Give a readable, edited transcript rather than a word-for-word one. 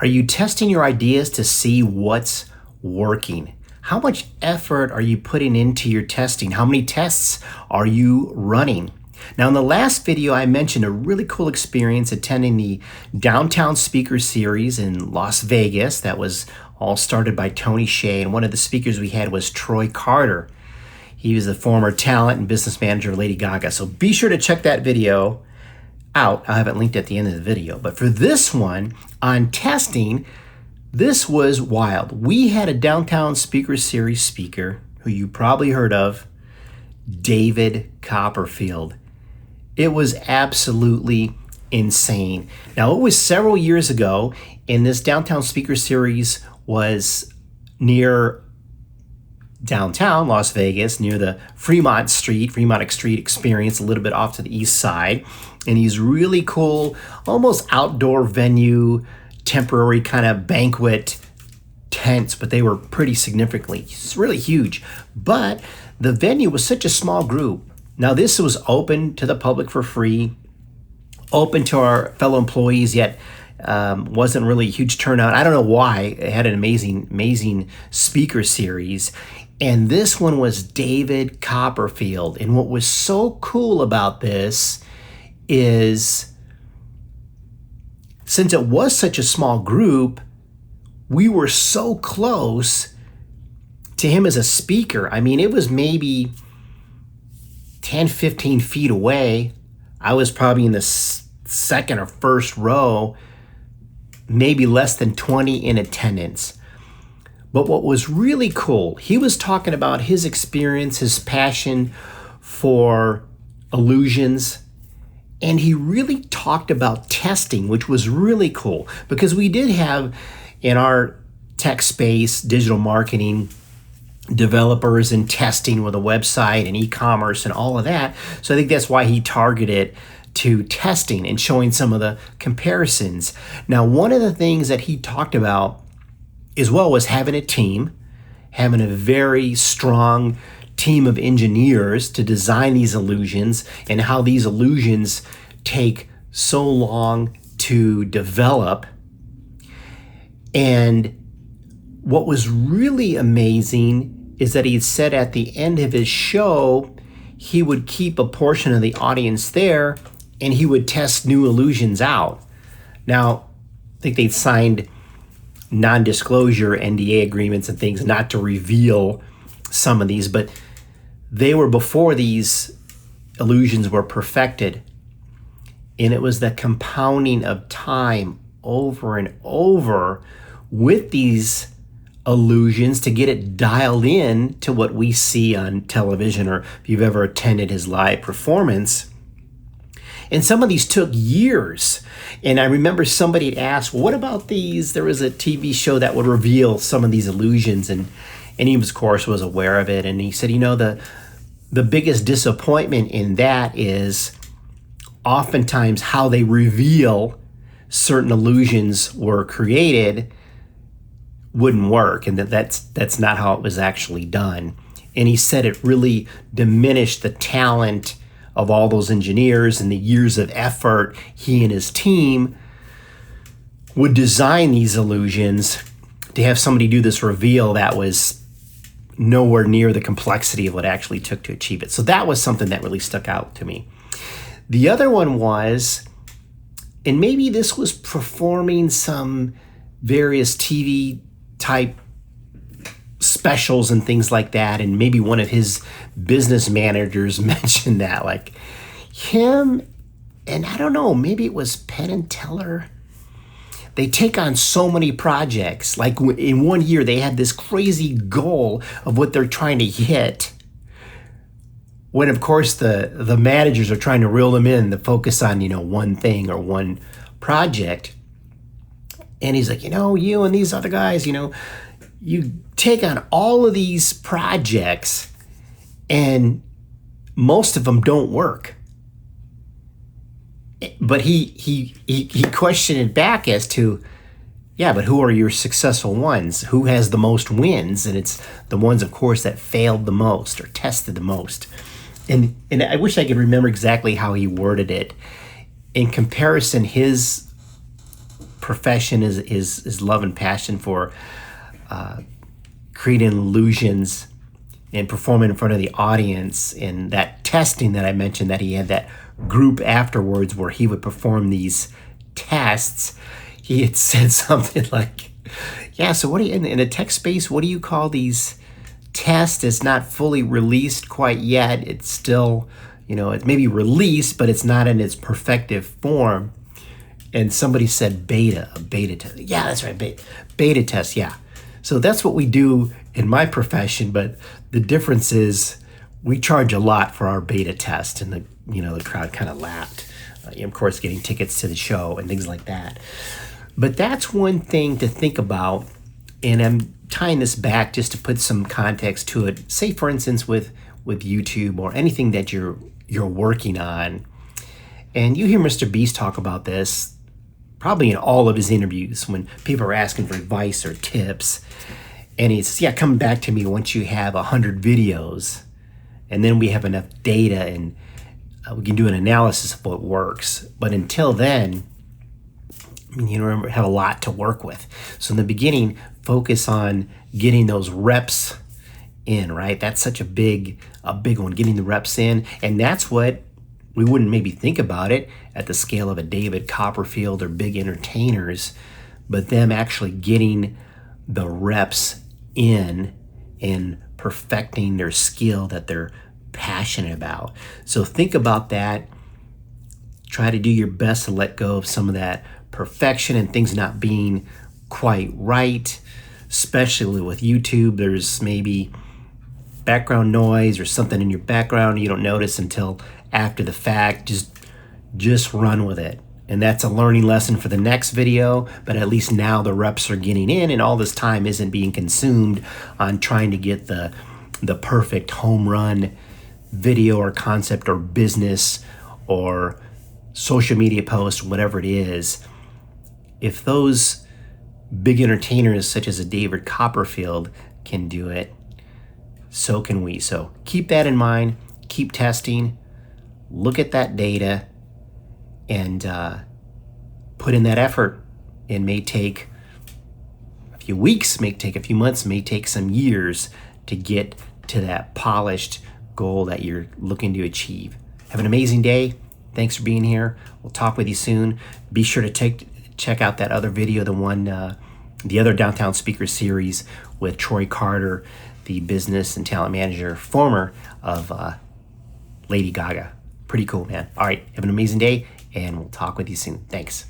Are you testing your ideas to see what's working? How much effort are you putting into your testing? How many tests are you running? Now, in the last video, I mentioned a really cool experience attending the Downtown Speaker Series in Las Vegas. That was all started by Tony Hsieh, and one of the speakers we had was Troy Carter. He was the former talent and business manager of Lady Gaga. So be sure to check that video out. I'll have it linked at the end of the video. But for this one, on testing, this was wild. We had a Downtown Speaker Series speaker who you probably heard of, David Copperfield. It was absolutely insane. Now, it was several years ago, and this Downtown Speaker Series was near downtown Las Vegas, near the Fremont Street experience, a little bit off to the east side. And these really cool, almost outdoor venue, temporary kind of banquet tents, but they were pretty significantly, it's really huge. But the venue was such a small group. Now, this was open to the public for free, open to our fellow employees, yet wasn't really a huge turnout. I don't know why. It had an amazing speaker series. And this one was David Copperfield. And what was so cool about this is, since it was such a small group, we were so close to him as a speaker. I mean, it was maybe 10, 15 feet away. I was probably in the second or first row, maybe less than 20 in attendance. But what was really cool, he was talking about his experience, his passion for illusions, and he really talked about testing, which was really cool because we did have in our tech space, digital marketing, developers and testing with a website and e-commerce and all of that. So I think that's why he targeted to testing and showing some of the comparisons. Now, one of the things that he talked about as well was having a team, having a very strong team of engineers to design these illusions, and how these illusions take so long to develop. And what was really amazing is that he said at the end of his show, he would keep a portion of the audience there and he would test new illusions out. Now, I think they'd signed non-disclosure NDA agreements and things not to reveal some of these, but they were before these illusions were perfected. And it was the compounding of time over and over with these illusions to get it dialed in to what we see on television, or if you've ever attended his live performance. And some of these took years. And I remember somebody had asked, well, what about these? There was a TV show that would reveal some of these illusions. And he, of course, was aware of it. And he said, the biggest disappointment in that is oftentimes how they reveal certain illusions were created wouldn't work, and that's not how it was actually done. And he said it really diminished the talent of all those engineers and the years of effort he and his team would design these illusions to have somebody do this reveal that was nowhere near the complexity of what it actually took to achieve it. So that was something that really stuck out to me. The other one was, and maybe this was performing some various TV type specials and things like that, and maybe one of his business managers mentioned that, like him, and I don't know, maybe it was Penn and Teller. They take on so many projects. Like in one year, they had this crazy goal of what they're trying to hit, when of course the managers are trying to reel them in to focus on, one thing or one project. And he's like, you and these other guys, you take on all of these projects and most of them don't work. But he questioned it back as to, yeah, but who are your successful ones? Who has the most wins? And it's the ones, of course, that failed the most or tested the most. And I wish I could remember exactly how he worded it. In comparison, his profession is love and passion for creating illusions and performing in front of the audience, and that testing that I mentioned, that he had that group afterwards where he would perform these tests, he had said something like, yeah, so what do you, in a tech space, what do you call these tests? It's not fully released quite yet. It's still, it's maybe released, but it's not in its perfective form. And somebody said a beta test. Yeah, that's right, beta test, yeah. So that's what we do in my profession, but the difference is we charge a lot for our beta test, and the crowd kind of laughed. Of course, getting tickets to the show and things like that. But that's one thing to think about, and I'm tying this back just to put some context to it. Say, for instance, with YouTube or anything that you're working on, and you hear Mr. Beast talk about this probably in all of his interviews when people are asking for advice or tips. And he says, yeah, come back to me once you have 100 videos, and then we have enough data and we can do an analysis of what works. But until then, remember, have a lot to work with. So in the beginning, focus on getting those reps in, right? That's such a big one, getting the reps in. And that's what we wouldn't maybe think about it at the scale of a David Copperfield or big entertainers, but them actually getting the reps in and perfecting their skill that they're passionate about. So think about that. Try to do your best to let go of some of that perfection and things not being quite right, especially with YouTube. There's maybe background noise or something in your background you don't notice until after the fact. Just run with it. And that's a learning lesson for the next video, but at least now the reps are getting in and all this time isn't being consumed on trying to get the perfect home run video or concept or business or social media post, whatever it is. If those big entertainers such as a David Copperfield can do it, so can we. So keep that in mind, keep testing, look at that data, and put in that effort. It may take a few weeks, may take a few months, may take some years to get to that polished goal that you're looking to achieve. Have an amazing day. Thanks for being here. We'll talk with you soon. Be sure to check out that other video, the other Downtown Speaker Series with Troy Carter, the business and talent manager, former of Lady Gaga. Pretty cool, man. All right, have an amazing day, and we'll talk with you soon. Thanks.